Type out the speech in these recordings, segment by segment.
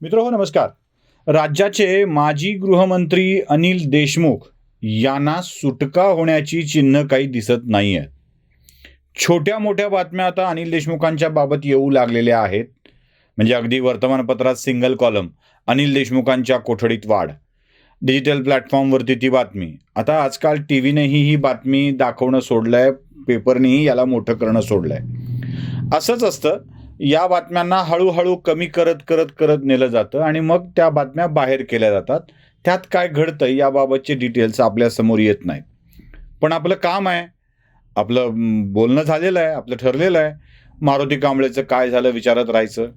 मित्रहो नमस्कार. राज्याचे माजी गृहमंत्री अनिल देशमुख यांना सुटका होण्याची चिन्ह काही दिसत नाही आहेत. छोट्या मोठ्या बातम्या आता अनिल देशमुखांच्या बाबत येऊ लागलेल्या आहेत. म्हणजे अगदी वर्तमानपत्रात सिंगल कॉलम, अनिल देशमुखांच्या कोठडीत वाढ, डिजिटल प्लॅटफॉर्मवरती ती बातमी. आता आजकाल टी व्हीनेही ही बातमी दाखवणं सोडलंय, पेपरनेही याला मोठं करणं सोडलंय. असंच असतं. या बातम्यांना हळूहळू कमी करत करत करत नेलं जातं आणि मग त्या बातम्या बाहेर केल्या जातात. त्यात काय घडतं याबाबतचे डिटेल्स आपल्या समोर येत नाहीत. पण आपलं काम आहे, आपलं बोलणं झालेलं आहे, आपलं ठरलेलं आहे. मारुती कांबळेचं काय झालं विचारत राहायचं.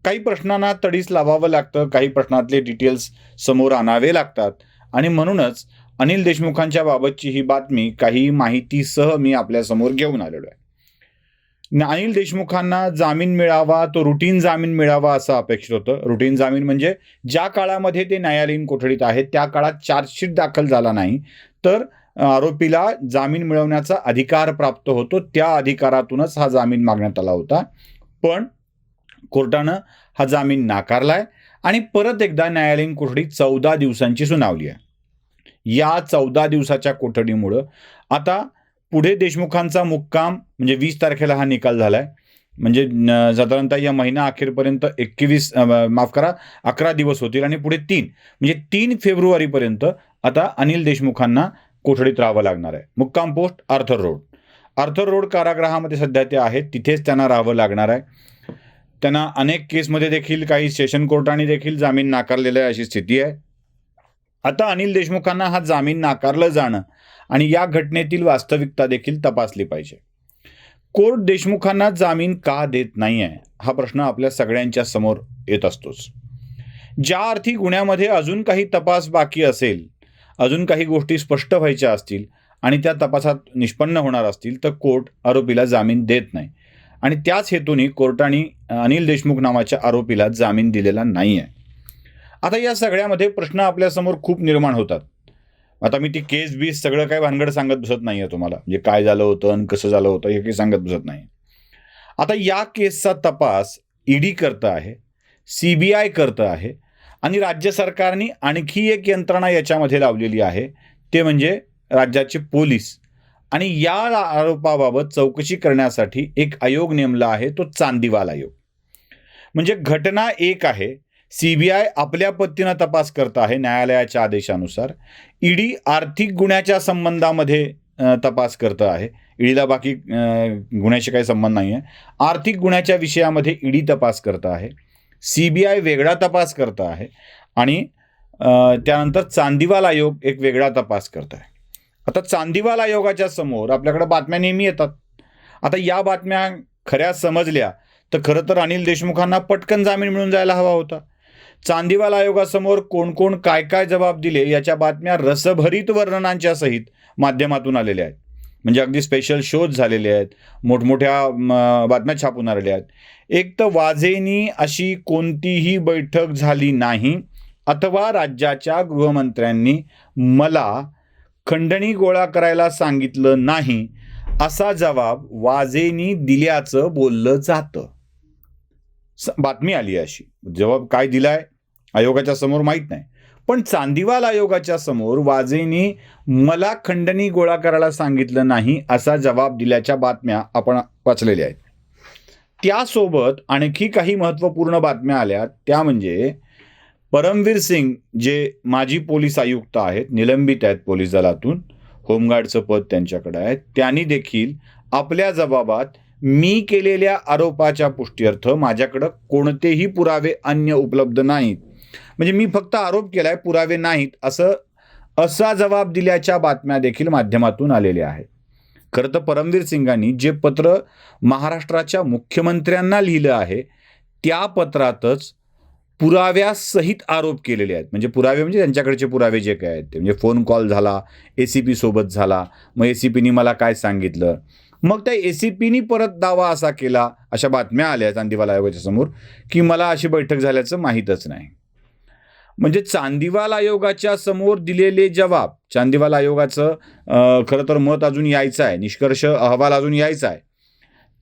काही प्रश्नांना तडीस लावावं लागतं, काही प्रश्नातले डिटेल्स समोर आणावे लागतात आणि म्हणूनच अनिल देशमुखांच्या बाबतची ही बातमी काही माहितीसह मी आपल्यासमोर घेऊन आलेलो आहे. अनिल देशमुखांना जामीन मिळावा, तो रुटीन जामीन मिळावा असं अपेक्षित होतं. रुटीन जामीन म्हणजे ज्या काळामध्ये ते न्यायालयीन कोठडीत आहेत त्या काळात चार्जशीट दाखल झाला नाही तर आरोपीला जामीन मिळवण्याचा अधिकार प्राप्त होतो. त्या अधिकारातूनच हा जामीन मागण्यात आला होता. पण कोर्टानं हा जामीन नाकारलाय आणि परत एकदा न्यायालयीन कोठडी 14 दिवसांची सुनावली आहे. या 14 दिवसाच्या कोठडीमुळं आता पुढे देशमुखांचा मुक्काम म्हणजे 20 तारखेला हा निकाल झालाय. म्हणजे साधारणतः या महिना अखेरपर्यंत 11 दिवस होतील आणि पुढे 3 म्हणजे 3 फेब्रुवारीपर्यंत आता अनिल देशमुखांना कोठडीत राहावं लागणार आहे. मुक्काम पोस्ट आर्थर रोड कारागृहामध्ये सध्या ते आहेत, तिथेच त्यांना राहावं लागणार आहे. त्यांना अनेक केसमध्ये देखील काही सेशन कोर्टाने देखील जामीन नाकारलेला आहे अशी स्थिती आहे. आता अनिल देशमुखांना हा जामीन नाकारलं जाणं आणि या घटनेतील वास्तविकता देखील तपासली पाहिजे. कोर्ट देशमुखांना जामीन का देत नाही आहे हा प्रश्न आपल्या सगळ्यांच्या समोर येत असतोच. ज्या अर्थी गुन्ह्यामध्ये अजून काही तपास बाकी असेल, अजून काही गोष्टी स्पष्ट व्हायच्या असतील आणि त्या तपासात निष्पन्न होणार असतील तर कोर्ट आरोपीला जामीन देत नाही आणि त्याच हेतूने कोर्टाने अनिल देशमुख नावाच्या आरोपीला जामीन दिलेला नाही आहे. आता या सगळ्यामध्ये प्रश्न आपल्यासमोर खूप निर्माण होतात. आता मी ती केस बीस सगळं काय भानगड सांगत बसत नाही आहे तुम्हाला, म्हणजे काय झालं होतं आणि कसं झालं होतं हे काही सांगत बसत नाही. आता या केसचा तपास ईडी करतं आहे, CBI करतं आहे आणि राज्य सरकारने आणखी एक यंत्रणा याच्यामध्ये लावलेली आहे, ते म्हणजे राज्याचे पोलीस. आणि या आरोपाबाबत चौकशी करण्यासाठी एक आयोग नेमला आहे, तो चांदीवाल आयोग. म्हणजे घटना एक आहे, CBI आपल्या पद्धतीनं तपास करत आहे न्यायालयाच्या आदेशानुसार. ईडी आर्थिक गुन्ह्याच्या संबंधामध्ये तपास करत आहे. ईडीला बाकी गुन्ह्याशी काही संबंध नाही आहे. आर्थिक गुन्ह्याच्या विषयामध्ये ईडी तपास करत आहे. CBI वेगळा तपास करत आहे आणि त्यानंतर चांदीवाल आयोग एक वेगळा तपास करत आहे. आता चांदीवाल आयोगाच्या समोर आपल्याकडे बातम्या नेहमी येतात. आता या बातम्या खऱ्या समजल्या तर खरं तर अनिल देशमुखांना पटकन जामीन मिळून जायला हवा होता. चांदीवाल आयोगासमोर कोण कोण काय काय जबाब दिले याच्या बातम्या रसभरीत वर्णनांच्या सहित माध्यमातून आलेल्या आहेत. म्हणजे अगदी स्पेशल शोज झालेले आहेत, मोठमोठ्या बातम्या छापून आलेल्या आहेत. एक तर वाजेनी अशी कोणतीही बैठक झाली नाही अथवा राज्याच्या गृहमंत्र्यांनी मला खंडणी गोळा करायला सांगितलं नाही असा जबाब वाजेनी दिल्याचं बोललं जातं. बातमी आली अशी. जबाब काय दिलाय आयोगाच्या समोर माहीत नाही, पण चांदीवाल आयोगाच्या समोर वाजेनी मला खंडणी गोळा करायला सांगितलं नाही असा जबाब दिल्याच्या बातम्या आपण वाचलेल्या आहेत. त्यासोबत आणखी काही महत्त्वपूर्ण बातम्या आल्या, त्या म्हणजे परमवीर सिंग जे माजी पोलीस आयुक्त आहेत, निलंबित आहेत पोलीस दलातून, होमगार्डचं पद त्यांच्याकडे आहे, त्यांनी देखील आपल्या जबाबात मी केलेल्या आरोपाच्या पुष्टीर्थ माझ्याकडं कोणतेही पुरावे अन्य उपलब्ध नाहीत, म्हणजे मी फक्त आरोप केलाय, पुरावे नाहीत असा जबाब दिल्याच्या बातम्या देखील माध्यमातून आलेल्या आहेत. खरं तर परमवीर सिंगांनी जे पत्र महाराष्ट्राच्या मुख्यमंत्र्यांना लिहिलं आहे त्या पत्रातच पुराव्यासहित आरोप केलेले आहेत. म्हणजे पुरावे म्हणजे त्यांच्याकडचे पुरावे जे काय आहेत ते, म्हणजे फोन कॉल झाला, ACP सोबत झाला, मग ACPनी मला काय सांगितलं, मग त्या ACPनी परत दावा असा केला, अशा बातम्या आल्या चांदीवाल आयोगाच्या समोर की मला अशी बैठक झाल्याचं माहीतच नाही. म्हणजे चांदीवाल आयोगाच्या समोर दिलेले जबाब, चांदीवाल आयोगाचं खरं तर मत अजून यायचं आहे, निष्कर्ष अहवाल अजून यायचा आहे,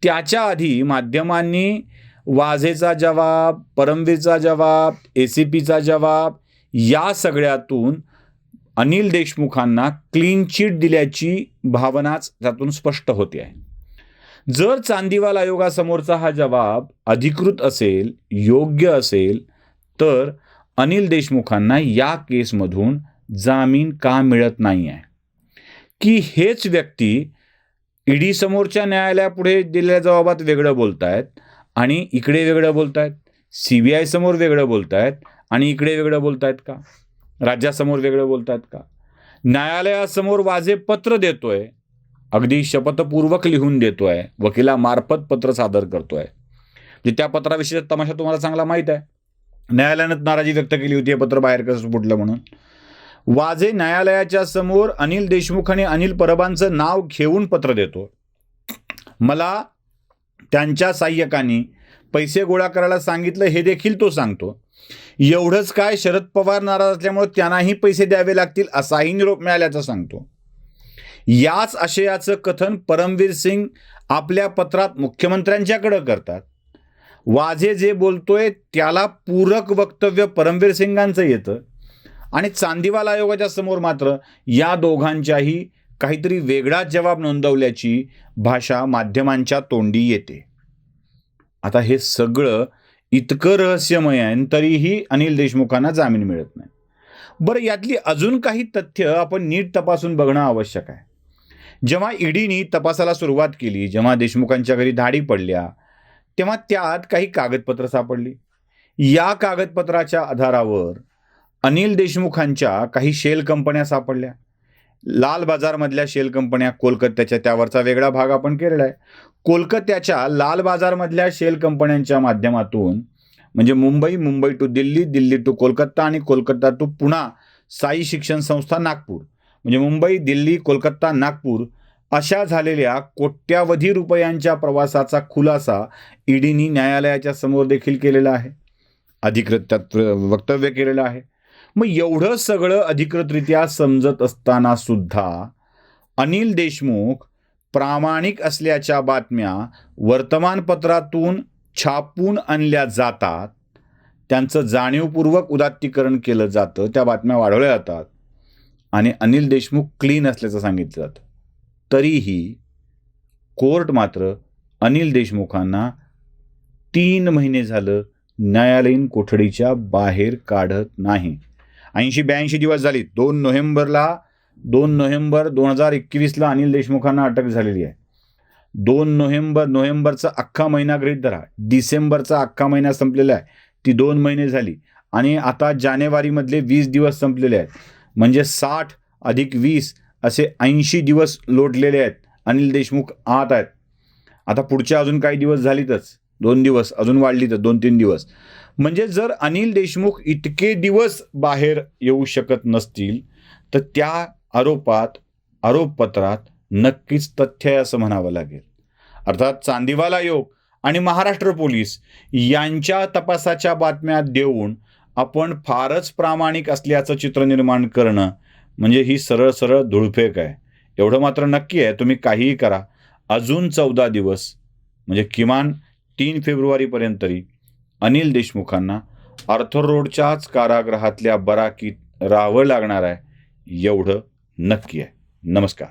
त्याच्या आधी माध्यमांनी वाझेचा जबाब, परमवीरचा जबाब, ACPचा जबाब, या सगळ्यातून अनिल देशमुखांना क्लीन चिट दिल्याची भावनाच त्यातून स्पष्ट होते आहे. जर चांदीवाल आयोगासमोरचा हा जबाब अधिकृत असेल, योग्य असेल, तर अनिल देशमुखांना या केसमधून जामीन का मिळत नाही आहे? की हेच व्यक्ती ईडी समोरच्या न्यायालयापुढे दिलेल्या जबाबात वेगळं बोलतायत आणि इकडे वेगळं बोलतायत, CBI समोर वेगळं बोलतायत आणि इकडे वेगळं बोलतायत का? राज्यासमोर वेगळं बोलतायत का? न्यायालयासमोर वाझे पत्र देतोय, अगदी शपथपूर्वक लिहून देतोय, वकिलामार्फत पत्र सादर करतोय. म्हणजे त्या पत्राविषयीचा तमाशा तुम्हाला चांगला माहीत आहे. न्यायालयानं नाराजी व्यक्त केली होती हे पत्र बाहेर कसं फुटलं म्हणून. वाझे न्यायालयाच्या समोर अनिल देशमुख आणि अनिल परबांचं नाव घेऊन पत्र देतो. मला त्यांच्या सहाय्यकांनी पैसे गोळा करायला सांगितलं हे देखील तो सांगतो. एवढंच काय, शरद पवार नाराज असल्यामुळे त्यांनाही पैसे द्यावे लागतील असाही निरोप मिळाल्याचं सांगतो. याच आशयाचं कथन परमवीर सिंग आपल्या पत्रात मुख्यमंत्र्यांच्याकडे करतात. वाझे जे बोलतोय त्याला पूरक वक्तव्य परमवीर सिंगांचं येतं आणि चांदीवाल आयोगाच्या समोर मात्र या दोघांच्याही काहीतरी वेगळाच जबाब नोंदवल्याची भाषा माध्यमांच्या तोंडी येते. आता हे सगळं इतकं रहस्यमय आहे तरीही अनिल देशमुखांना जामीन मिळत नाही. बरं, यातली अजून काही तथ्य आपण नीट तपासून बघणं आवश्यक आहे. जेव्हा ईडीनी तपासाला सुरुवात केली, जेव्हा देशमुखांच्या घरी धाडी पडल्या, तेव्हा त्यात काही कागदपत्र सापडली. या कागदपत्राच्या आधारावर अनिल देशमुखांच्या काही शेल कंपन्या सापडल्या. लाल बाजारमधल्या शेल कंपन्या, कोलकात्याच्या, त्यावरचा वेगळा भाग आपण केलेला आहे. कोलकात्याच्या लाल बाजारमधल्या शेल कंपन्यांच्या माध्यमातून म्हणजे मुंबई टू दिल्ली, दिल्ली टू कोलकाता आणि कोलकाता टू पुणा साई शिक्षण संस्था नागपूर, म्हणजे मुंबई, दिल्ली, कोलकाता, नागपूर अशा झालेल्या कोट्यावधी रुपयांच्या प्रवासाचा खुलासा ईडीनी न्यायालयाच्या समोर देखील केलेला आहे, अधिकृत त्यात वक्तव्य केलेलं आहे. मग एवढं सगळं अधिकृतरित्या समजत असताना सुद्धा अनिल देशमुख प्रामाणिक असल्याच्या बातम्या वर्तमानपत्रातून छापून आणल्या जातात, त्यांचं जाणीवपूर्वक उदात्तीकरण केलं जातं, त्या बातम्या वाढवल्या जातात आणि अनिल देशमुख क्लीन असल्याचं सांगितलं जातं. तरीही कोर्ट मात्र अनिल देशमुखांना 3 महिने झालं न्यायालयीन कोठडीच्या बाहेर काढत नाही. 80-82 दिवस झाली. 2 नोव्हेंबर 2021ला अनिल देशमुखांना अटक झालेली आहे. 2 नोव्हेंबरचा अख्खा महिना गृहीत धरा, डिसेंबरचा अख्खा महिना संपलेला आहे, ती 2 महिने झाली आणि आता जानेवारीमधले 20 दिवस संपलेले आहेत. म्हणजे 60 अधिक 20 असे 80 दिवस लोटलेले आहेत. अनिल देशमुख आत आहेत. आता पुढच्या अजून काही दिवस झालीतच, 2 दिवस अजून वाढली तर 2-3 दिवस. म्हणजे जर अनिल देशमुख इतके दिवस बाहेर येऊ शकत नसतील तर त्या आरोपपत्रात नक्कीच तथ्य आहे असं म्हणावं लागेल. अर्थात चांदीवाल आयोग आणि महाराष्ट्र पोलीस यांच्या तपासाच्या बातम्या देऊन आपण फारच प्रामाणिक असल्याचं चित्र निर्माण करणं म्हणजे ही सरळ धुळफेक आहे. एवढं मात्र नक्की आहे, तुम्ही काहीही करा, अजून 14 दिवस म्हणजे किमान 3 फेब्रुवारीपर्यंत तरी अनिल देशमुखांना आर्थर रोडच्याच कारागृहातल्या बराकीत राहावं लागणार आहे, एवढं नक्की आहे. नमस्कार.